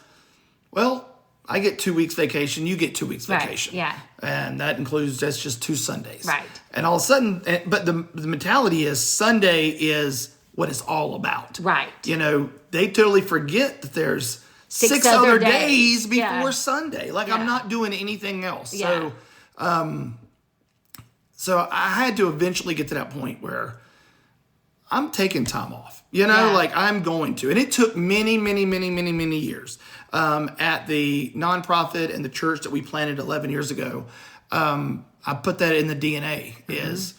S1: well, I get 2 weeks vacation, you get 2 weeks vacation.
S2: Yeah.
S1: And that includes, that's just 2 Sundays.
S2: Right.
S1: And all of a sudden, but the mentality is Sunday is what it's all about.
S2: Right.
S1: You know, they totally forget that there's 6 other days before Sunday. Like I'm not doing anything else.
S2: Yeah.
S1: So I had to eventually get to that point where I'm taking time off, you know, like I'm going to. And it took many, many, many, many, many years. At the nonprofit and the church that we planted 11 years ago, I put that in the DNA is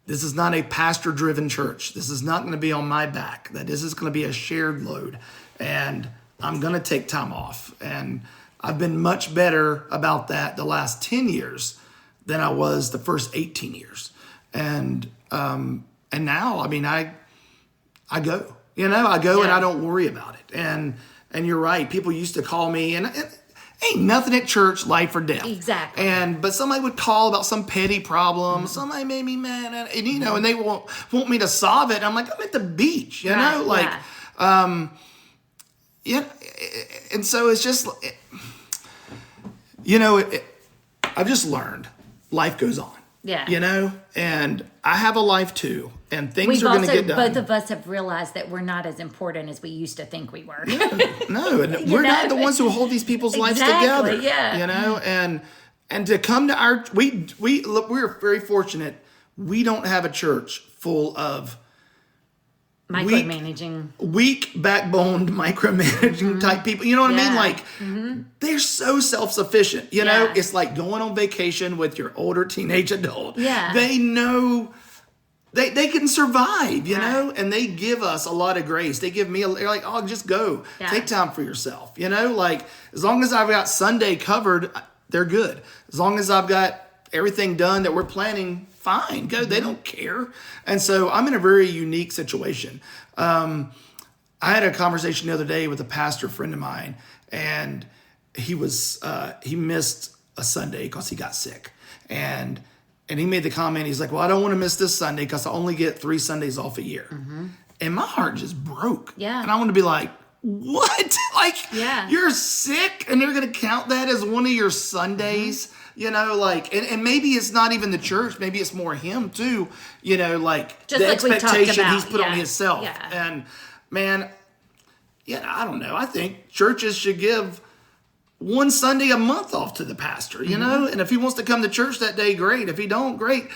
S1: this is not a pastor-driven church. This is not going to be on my back. That this is going to be a shared load. And I'm going to take time off. And I've been much better about that the last 10 years than I was the first 18 years. And now, I mean, I go, you know, I go and I don't worry about it. And you're right. People used to call me and ain't nothing at church, life or death.
S2: Exactly.
S1: But somebody would call about some petty problem. Somebody made me mad, and you know, and they want me to solve it. I'm like, I'm at the beach, you know, like, and so it's just, you know, I've just learned life goes on.
S2: Yeah.
S1: You know, and I have a life too, and things are going to get done.
S2: Both of us have realized that we're not as important as we used to think we were.
S1: No, and we're not the ones who hold these people's lives together.
S2: Yeah.
S1: You know, and to come to we're very fortunate. We don't have a church full of
S2: micromanaging,
S1: weak backboned micromanaging type people. You know what I mean? Like they're so self-sufficient. You know, it's like going on vacation with your older teenage adult.
S2: Yeah.
S1: They know they can survive, you know, and they give us a lot of grace. They give me they're like, oh, just go. Take time for yourself. You know, like as long as I've got Sunday covered, they're good. As long as I've got everything done that we're planning, fine, go. They don't care. And so I'm in a very unique situation. I had a conversation the other day with a pastor friend of mine, and he missed a Sunday because he got sick. And he made the comment, he's like, well, I don't want to miss this Sunday because I only get 3 Sundays off a year. And my heart just broke.
S2: Yeah.
S1: And I want to be like, what? Like, you're sick and they're going to count that as one of your Sundays? You know, like, and maybe it's not even the church. Maybe it's more him too. You know, like
S2: just
S1: the
S2: like
S1: expectation he's put on himself.
S2: Yeah.
S1: And man, I don't know. I think churches should give 1 Sunday a month off to the pastor, you know? And if he wants to come to church that day, great. If he don't, great.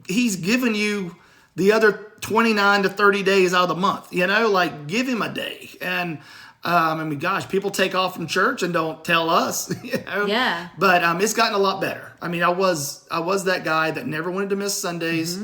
S1: He's given you the other 29 to 30 days out of the month, you know? Like, give him a day. And I mean, gosh, people take off from church and don't tell us, you know?
S2: Yeah.
S1: But it's gotten a lot better. I mean, I was that guy that never wanted to miss Sundays.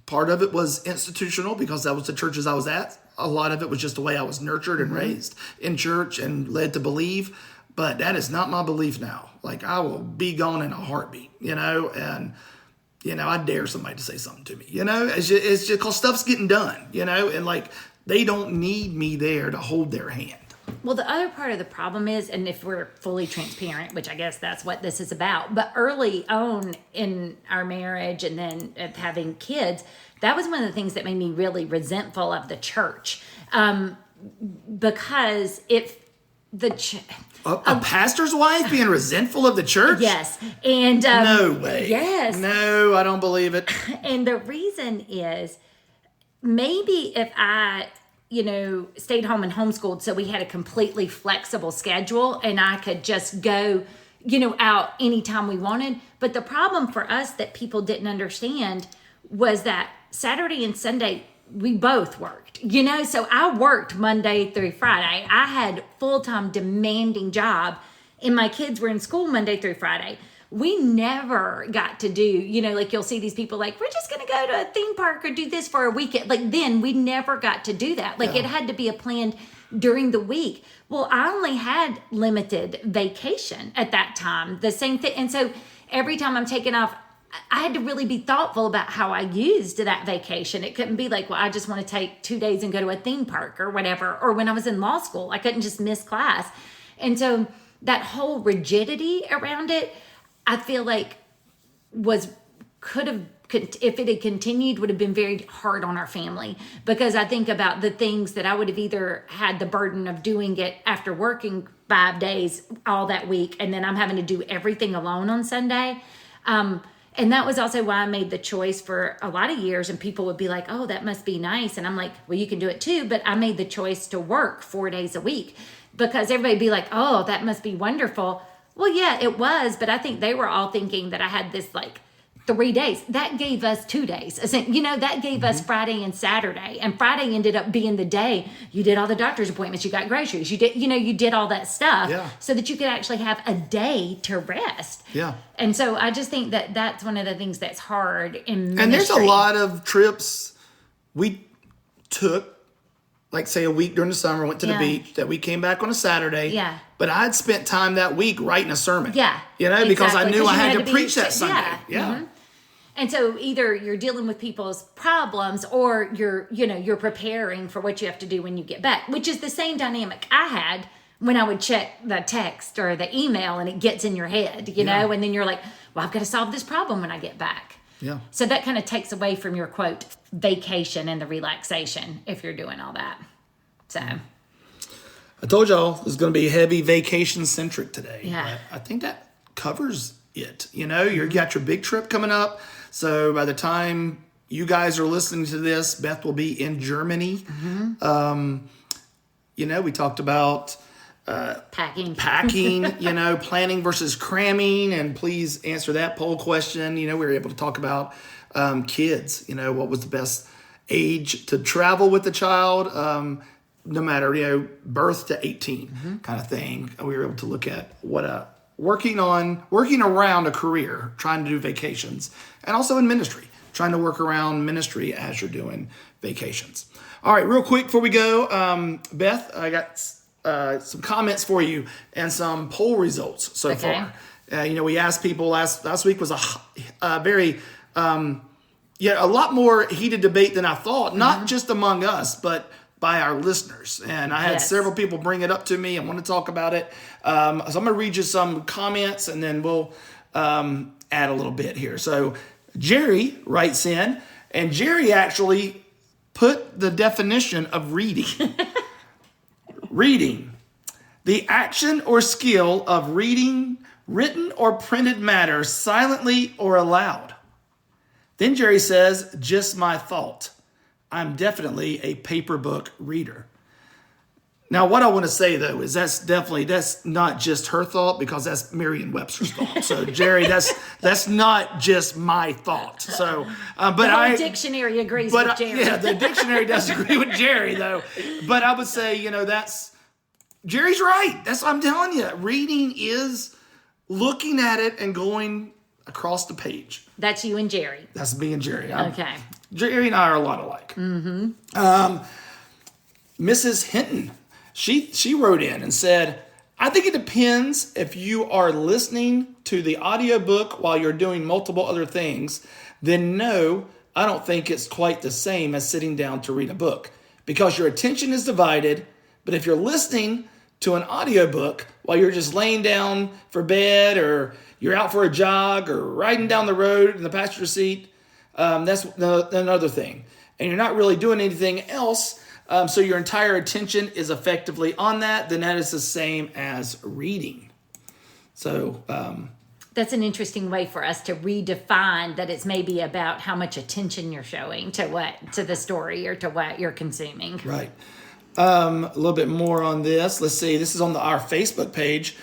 S1: Part of it was institutional because that was the churches I was at. a lot of it was just the way I was nurtured and raised in church and led to believe. But that is not my belief now. Like, I will be gone in a heartbeat, and, I dare somebody to say something to me, it's just because stuff's getting done, and like, they don't need me there to hold their hand.
S2: Well, the other part of the problem is, and if we're fully transparent, which I guess that's what this is about, but early on in our marriage and then having kids, that was one of the things that made me really resentful of the church. Because if
S1: a pastor's wife being resentful of the church?
S2: Yes. And
S1: no way.
S2: Yes.
S1: No, I don't believe it.
S2: And the reason is maybe if I stayed home and homeschooled, so we had a completely flexible schedule and I could just go, out anytime we wanted. But the problem for us that people didn't understand was that Saturday and Sunday, we both worked, so I worked Monday through Friday. I had full-time demanding job and my kids were in school Monday through Friday. We never got to do, like you'll see these people like, we're just going to go to a theme park or do this for a weekend. Like then we never got to do that. Like It had to be a planned during the week. Well, I only had limited vacation at that time, the same thing. And so every time I'm taking off, I had to really be thoughtful about how I used that vacation. It couldn't be like, well, I just want to take 2 days and go to a theme park or whatever. Or when I was in law school, I couldn't just miss class. And so that whole rigidity around it, I feel like if it had continued, would have been very hard on our family, because I think about the things that I would have either had the burden of doing it after working 5 days all that week, and then I'm having to do everything alone on Sunday. And that was also why I made the choice for a lot of years, and people would be like, oh, that must be nice. And I'm like, well, you can do it too. But I made the choice to work 4 days a week because everybody'd be like, oh, that must be wonderful. Well, yeah, it was, but I think they were all thinking that I had this 3 days. That gave us 2 days. That gave us Friday and Saturday. And Friday ended up being the day you did all the doctor's appointments, you got groceries, you did all that stuff so that you could actually have a day to rest.
S1: Yeah.
S2: And so I just think that that's one of the things that's hard in ministry.
S1: And there's a lot of trips we took, like say a week during the summer, went to the beach, that we came back on a Saturday.
S2: Yeah.
S1: But I'd spent time that week writing a sermon.
S2: Yeah.
S1: Because I knew I had to preach that
S2: Yeah.
S1: Sunday. Yeah.
S2: Mm-hmm. And so either you're dealing with people's problems or you're preparing for what you have to do when you get back, which is the same dynamic I had when I would check the text or the email and it gets in your head, know, and then you're like, well, I've got to solve this problem when I get back.
S1: Yeah.
S2: So that kind of takes away from your quote vacation and the relaxation if you're doing all that. So
S1: I told y'all it's going to be heavy vacation centric today.
S2: Yeah.
S1: But I think that covers it. You got your big trip coming up. So by the time you guys are listening to this, Beth will be in Germany. Mm-hmm. We talked about
S2: packing,
S1: planning versus cramming. And please answer that poll question. We were able to talk about kids, what was the best age to travel with the child, no matter, birth to 18 kind of thing. We were able to look at what working around a career, trying to do vacations, and also in ministry, trying to work around ministry as you're doing vacations. All right, real quick before we go, Beth, I got some comments for you and some poll results so far. We asked people last week was a very a lot more heated debate than I thought, not just among us, but by our listeners. And I had several people bring it up to me and want to talk about it. So I'm going to read you some comments and then we'll add a little bit here. So Jerry writes in, and Jerry actually put the definition of reading. Reading, the action or skill of reading written or printed matter silently or aloud. Then Jerry says, just my thought. I'm definitely a paper book reader. Now, what I want to say, though, is that's not just her thought, because that's Merriam-Webster's thought. So, Jerry, that's not just my thought. So, but
S2: the dictionary agrees with Jerry.
S1: Yeah, the dictionary does agree with Jerry, though. But I would say, that's Jerry's right. That's what I'm telling you. Reading is looking at it and going across the page.
S2: That's you and Jerry.
S1: That's me and Jerry.
S2: Okay.
S1: Jerry and I are a lot alike. Mm-hmm. Mrs. Hinton, she wrote in and said, I think it depends if you are listening to the audiobook while you're doing multiple other things, then no, I don't think it's quite the same as sitting down to read a book because your attention is divided. But if you're listening to an audiobook while you're just laying down for bed or you're out for a jog or riding down the road in the passenger seat, that's another thing. And you're not really doing anything else, so your entire attention is effectively on that, then that is the same as reading. So
S2: that's an interesting way for us to redefine that it's maybe about how much attention you're showing to the story or to what you're consuming.
S1: Right. A little bit more on this. Let's see. This is on our Facebook page.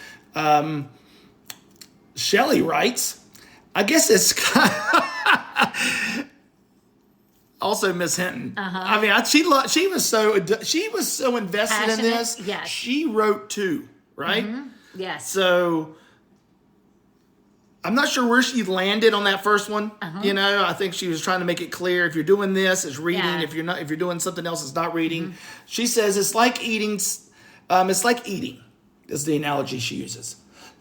S1: Shelley writes, I guess it's also Miss Hinton. I mean, she was so invested
S2: Passionate,
S1: in this.
S2: yes.
S1: She wrote too, right?
S2: Yes.
S1: So I'm not sure where she landed on that first one. You know, I think she was trying to make it clear if you're doing this, it's reading.
S2: Yeah.
S1: If you're doing something else, it's not reading. She says it's like eating. It's like eating is the analogy she uses.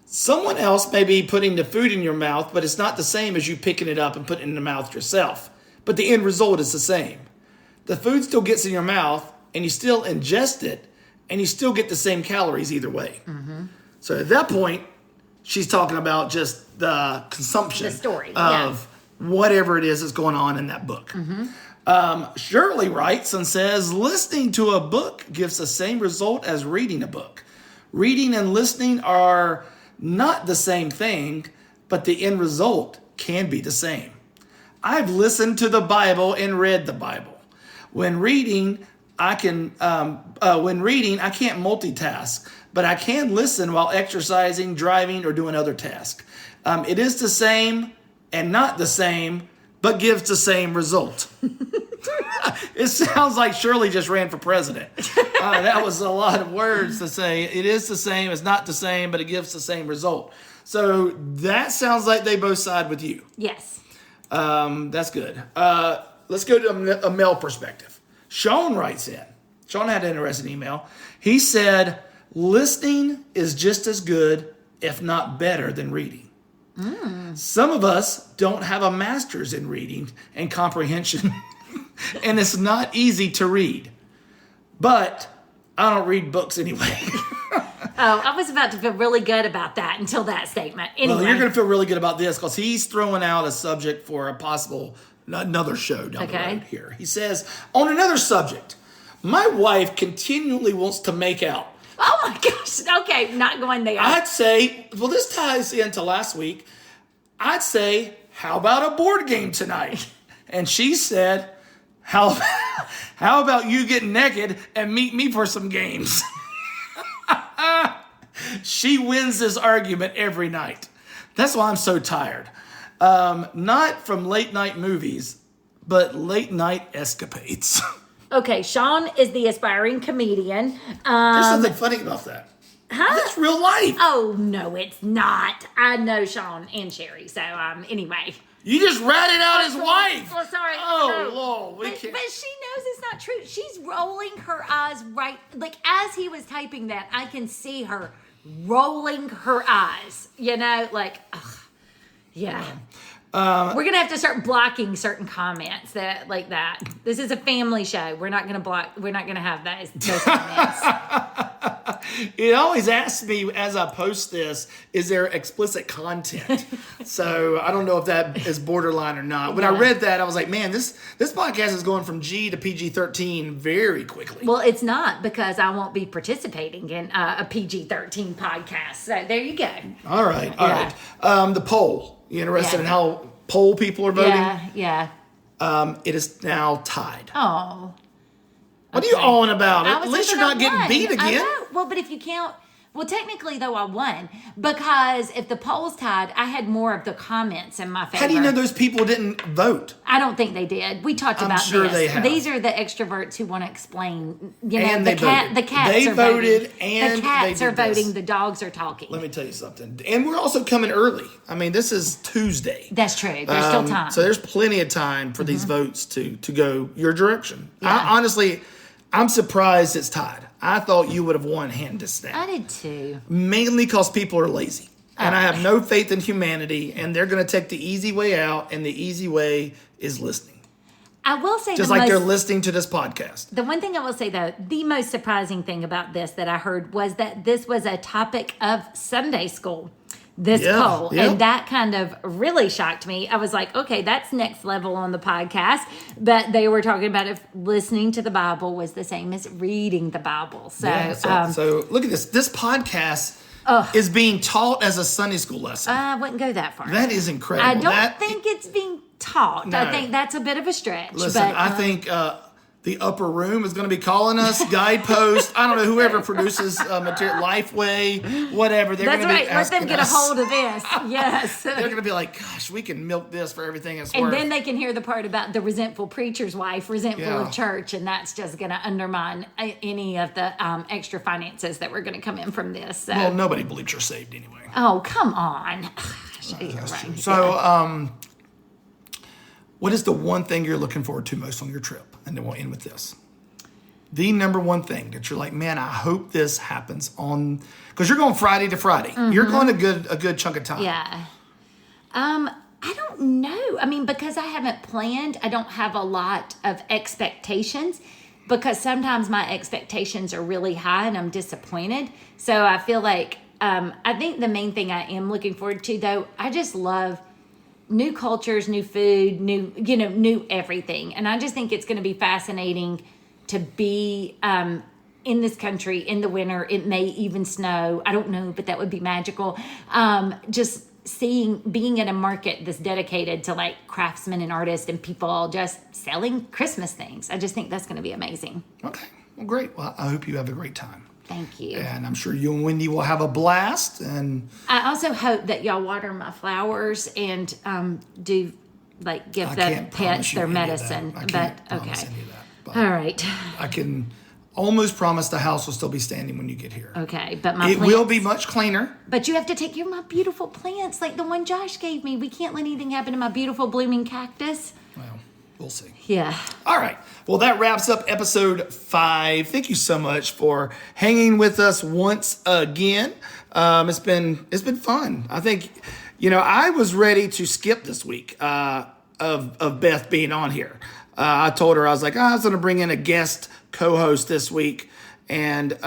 S1: Someone else may be putting the food in your mouth, but it's not the same as you picking it up and putting it in the mouth yourself. But the end result is the same. The food still gets in your mouth, and you still ingest it, and you still get the same calories either way. So at that point, she's talking about just the consumption
S2: The story,
S1: of whatever it is that's going on in that book. Shirley writes and says, listening to a book gives the same result as reading a book. Reading and listening are not the same thing, but the end result can be the same. I've listened to the Bible and read the Bible. When reading, I can't multitask, but I can listen while exercising, driving, or doing other tasks. It is the same and not the same, but gives the same result. It sounds like Shirley just ran for president. That was a lot of words to say. It is the same, it's not the same, but it gives the same result. So that sounds like they both side with you.
S2: Yes.
S1: That's good. Let's go to a male perspective. Sean writes in. Sean had an interesting email. He said, listening is just as good, if not better, than reading. Some of us don't have a master's in reading and comprehension, and it's not easy to read. But I don't read books anyway.
S2: Oh, I was about to feel really good about that until that statement. Anyway.
S1: Well, you're going to feel really good about this because he's throwing out a subject for a possible another show down the road here. He says, on another subject, my wife continually wants to make out.
S2: Oh my gosh. Okay, not going there.
S1: I'd say, well, this ties into last week. I'd say, how about a board game tonight? And she said, how about you get naked and meet me for some games? She wins this argument every night. That's why I'm so tired. Not from late night movies, but late night escapades.
S2: Okay, Sean is the aspiring comedian.
S1: There's something funny about that.
S2: Huh?
S1: That's real life.
S2: Oh, no, it's not. I know Sean and Sherry, so anyway.
S1: You just ratted out his wife.
S2: Well, sorry.
S1: Oh,
S2: no.
S1: Lord.
S2: But she knows it's not true. She's rolling her eyes right. Like, as he was typing that, I can see her rolling her eyes. You know, like, ugh. Yeah. We're going to have to start blocking certain comments that like that. This is a family show. We're not going to have those comments.
S1: It always asks me as I post this, is there explicit content? So I don't know if that is borderline or not. When I read that, I was like, man, this podcast is going from G to PG-13 very quickly.
S2: Well, it's not because I won't be participating in a PG-13 podcast. So there you go.
S1: All right. The poll. You interested in how poll people are voting?
S2: Yeah.
S1: It is now tied.
S2: Oh.
S1: What are you on about?
S2: At
S1: least you're not getting beat again.
S2: I know. Well, but if you count, well, technically though, I won because if the poll's tied, I had more of the comments in my favor.
S1: How do you know those people didn't vote?
S2: I don't think they did. We talked about
S1: sure
S2: this.
S1: They have.
S2: These are the extroverts who want to explain. You know,
S1: And
S2: the
S1: they
S2: cat.
S1: voted.
S2: The cats
S1: They
S2: are
S1: voted
S2: voting.
S1: and
S2: the cats
S1: they
S2: are
S1: did this.
S2: voting. The dogs are talking.
S1: Let me tell you something. And we're also coming early. I mean, this is Tuesday.
S2: That's true. There's still time.
S1: So there's plenty of time for these votes to go your direction. Yeah. I'm surprised it's tied. I thought you would have won hands down.
S2: I did too.
S1: Mainly because people are lazy. And I have no faith in humanity, and they're going to take the easy way out, and the easy way is listening.
S2: I will say
S1: Just like they're listening to this podcast.
S2: The one thing I will say, though, the most surprising thing about this that I heard was that this was a topic of Sunday school, this poll.
S1: Yeah.
S2: And that kind of really shocked me. I was like, okay, that's next level on the podcast. But they were talking about if listening to the Bible was the same as reading the Bible. So,
S1: so look at this. This podcast is being taught as a Sunday school lesson.
S2: I wouldn't go that far.
S1: That is incredible.
S2: I don't think it's being taught.
S1: No.
S2: I think that's a bit of a stretch.
S1: Listen,
S2: but,
S1: I think the upper room is going to be calling us, Guidepost, I don't know, whoever produces material, Lifeway, whatever. They're
S2: that's
S1: going to be
S2: right. Let them get a hold of this. Yes.
S1: They're going to be like, gosh, we can milk this for everything it's
S2: and
S1: worth.
S2: then they can hear the part about the resentful preacher's wife, resentful of church, and that's just going to undermine any of the extra finances that were going to come in from this. So.
S1: Well, nobody believes you're saved anyway.
S2: Oh, come on. Right.
S1: So, what is the one thing you're looking forward to most on your trip? And then we'll end with this. The number one thing that you're like, man, I hope this happens on, because you're going Friday to Friday. Mm-hmm. You're going a good chunk of time.
S2: Yeah. I don't know. I mean, because I haven't planned, I don't have a lot of expectations, because sometimes my expectations are really high and I'm disappointed. So I feel like, I think the main thing I am looking forward to, though, I just love new cultures, new food, new everything. And I just think it's going to be fascinating to be in this country in the winter. It may even snow. I don't know, but that would be magical. Just being at a market that's dedicated to like craftsmen and artists and people just selling Christmas things. I just think that's going to be amazing.
S1: Okay. Well, great. Well, I hope you have a great time.
S2: Thank you.
S1: And I'm sure you and Wendy will have a blast. And
S2: I also hope that y'all water my flowers and do like give the pets their medicine. But okay. But all right.
S1: I can almost promise the house will still be standing when you get here.
S2: Okay, but it
S1: will be much cleaner.
S2: But you have to take care of my beautiful plants, like the one Josh gave me. We can't let anything happen to my beautiful blooming cactus.
S1: Well, we'll see.
S2: Yeah.
S1: All right. Well, that wraps up episode 5. Thank you so much for hanging with us once again. It's been fun. I think, I was ready to skip this week of Beth being on here. I told her, I was like, I was going to bring in a guest co-host this week. And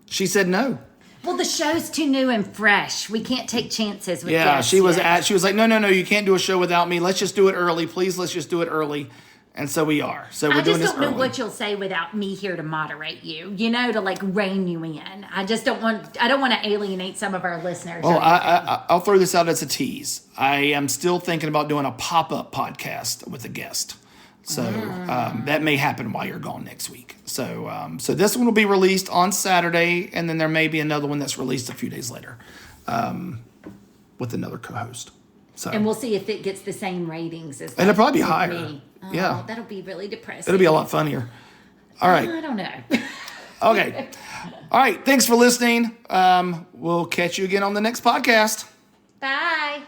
S1: she said no.
S2: Well, the show's too new and fresh. We can't take chances with
S1: guests. She was like, no, you can't do a show without me. Let's just do it early. Please, let's just do it early. And so we are. So we're doing this early. I just don't know what you'll say without me here to moderate you, to like rein you in. I don't want to alienate some of our listeners. Oh, I'll throw this out as a tease. I am still thinking about doing a pop-up podcast with a guest. So that may happen while you're gone next week. So this one will be released on Saturday, and then there may be another one that's released a few days later with another co-host. So, and we'll see if it gets the same ratings as. And it'll probably be higher. Me. Oh, yeah, that'll be really depressing. It'll be a lot funnier. All right. I don't know. Okay. All right. Thanks for listening. We'll catch you again on the next podcast. Bye.